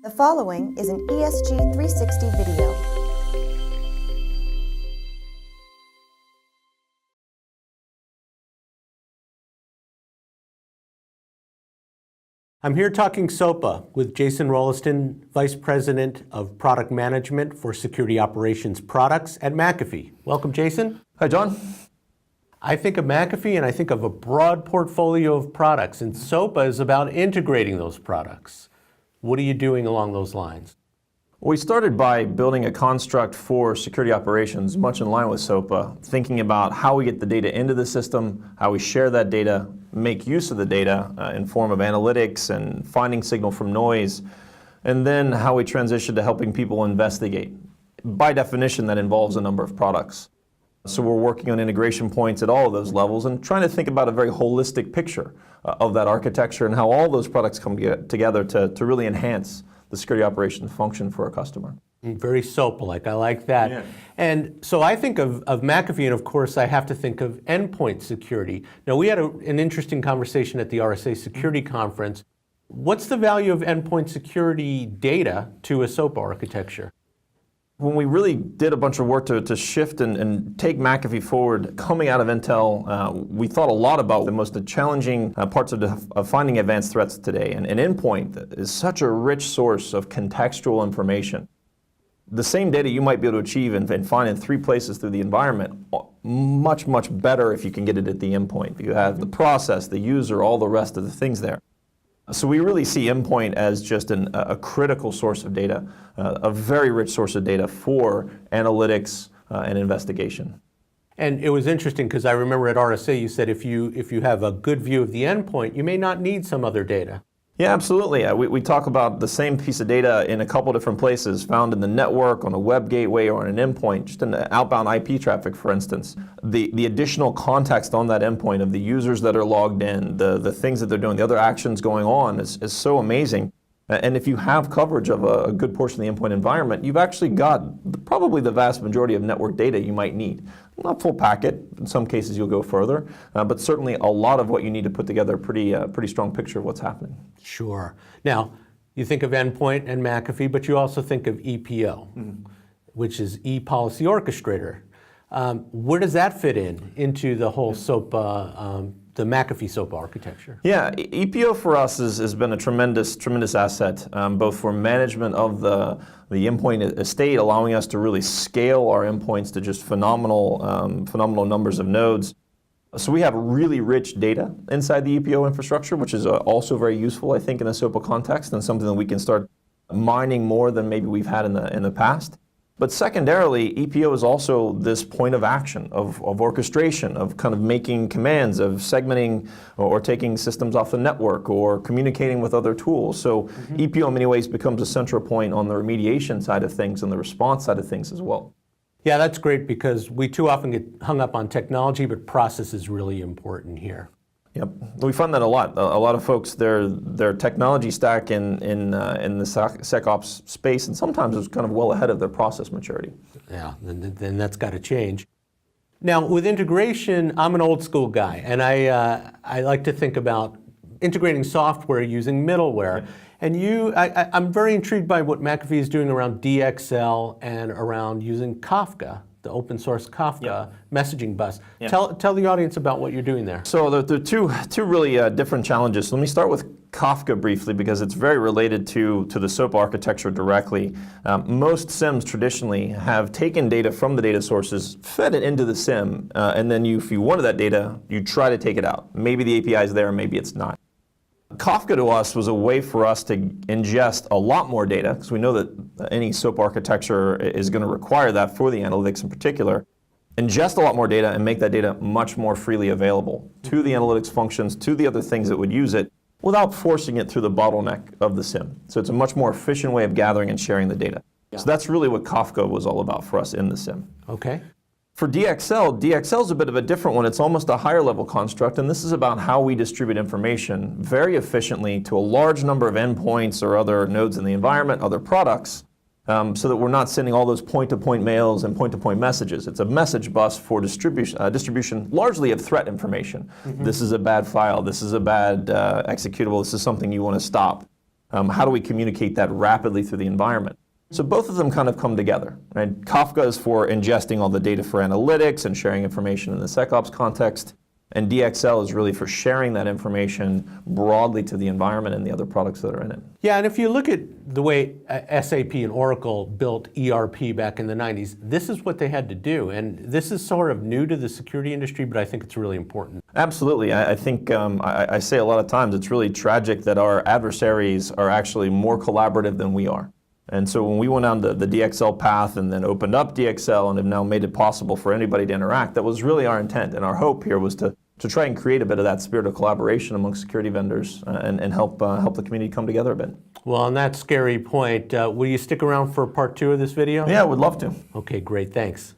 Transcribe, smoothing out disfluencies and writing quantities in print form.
The following is an ESG 360 video. I'm here talking SOAPA with Jason Rolleston, Vice President of Product Management for Security Operations Products at McAfee. Welcome, Jason. Hi, John. I think of McAfee and I think of a broad portfolio of products, and SOAPA is about integrating those products. What are you doing along those lines? We started by building a construct for security operations, much in line with SOAPA, thinking about how we get the data into the system, how we share that data, make use of the data in form of analytics and finding signal from noise, and then how we transition to helping people investigate. By definition, that involves a number of products. So we're working on integration points at all of those levels and trying to think about a very holistic picture of that architecture and how all those products come together to really enhance the security operations function for a customer. Very SOAPA-like, I like that. Yeah. And so I think of McAfee, and of course I have to think of endpoint security. Now we had an interesting conversation at the RSA Security Conference. What's the value of endpoint security data to a SOAPA architecture? When we really did a bunch of work to shift and take McAfee forward, coming out of Intel, we thought a lot about the most challenging parts of finding advanced threats today. And endpoint is such a rich source of contextual information. The same data you might be able to achieve and find in 3 places through the environment, much, much better if you can get it at the endpoint. You have the process, the user, all the rest of the things there. So we really see endpoint as just a critical source of data, a very rich source of data for analytics and investigation. And it was interesting because I remember at RSA you said if you have a good view of the endpoint, you may not need some other data. Yeah, absolutely. We talk about the same piece of data in a couple different places, found in the network, on a web gateway, or on an endpoint, just in the outbound IP traffic, for instance. The additional context on that endpoint of the users that are logged in, the things that they're doing, the other actions going on is so amazing. And if you have coverage of a good portion of the endpoint environment, you've actually got probably the vast majority of network data you might need. Not full packet, in some cases you'll go further, but certainly a lot of what you need to put together a pretty strong picture of what's happening. Sure. Now, you think of endpoint and McAfee, but you also think of EPO, which is e-policy orchestrator. Where does that fit into the whole SOAPA, the McAfee SOAPA architecture? Yeah, EPO for us has been a tremendous asset, both for management of the endpoint estate, allowing us to really scale our endpoints to just phenomenal numbers of nodes. So we have really rich data inside the EPO infrastructure, which is also very useful, I think, in a SOAPA context, and something that we can start mining more than maybe we've had in the past. But secondarily, EPO is also this point of action, of orchestration, of kind of making commands, of segmenting or taking systems off the network or communicating with other tools. So EPO in many ways becomes a central point on the remediation side of things and the response side of things as well. Yeah, that's great because we too often get hung up on technology, but process is really important here. Yep, we find that a lot. A lot of folks, their technology stack in the SecOps space, and sometimes is kind of well ahead of their process maturity. Yeah, then that's got to change. Now, with integration, I'm an old school guy, and I like to think about integrating software using middleware. And I'm very intrigued by what McAfee is doing around DXL and around using Kafka, the open source Kafka messaging bus. Tell the audience about what you're doing there. So there are two really different challenges. So let me start with Kafka briefly because it's very related to the SOAPA architecture directly. Most SIEMs traditionally have taken data from the data sources, fed it into the SIEM, and then if you wanted that data, you try to take it out. Maybe the API is there, maybe it's not. Kafka to us was a way for us to ingest a lot more data, because we know that any SOAP architecture is going to require that for the analytics in particular. Ingest a lot more data and make that data much more freely available to the analytics functions, to the other things that would use it, without forcing it through the bottleneck of the SIEM. So it's a much more efficient way of gathering and sharing the data. So that's really what Kafka was all about for us in the SIEM. Okay. For DXL is a bit of a different one. It's almost a higher level construct, and this is about how we distribute information very efficiently to a large number of endpoints or other nodes in the environment, other products, so that we're not sending all those point-to-point mails and point-to-point messages. It's a message bus for distribution largely of threat information. This is a bad file, this is a bad executable, this is something you want to stop. How do we communicate that rapidly through the environment? So both of them kind of come together, right? Kafka is for ingesting all the data for analytics and sharing information in the SecOps context, and DXL is really for sharing that information broadly to the environment and the other products that are in it. Yeah, and if you look at the way SAP and Oracle built ERP back in the 90s, this is what they had to do. And this is sort of new to the security industry, but I think it's really important. Absolutely. I think I say a lot of times it's really tragic that our adversaries are actually more collaborative than we are. And so when we went down the DXL path and then opened up DXL and have now made it possible for anybody to interact, that was really our intent. And our hope here was to try and create a bit of that spirit of collaboration among security vendors and help the community come together a bit. Well, on that scary point, will you stick around for part 2 of this video? Yeah, I would love to. Okay, great. Thanks.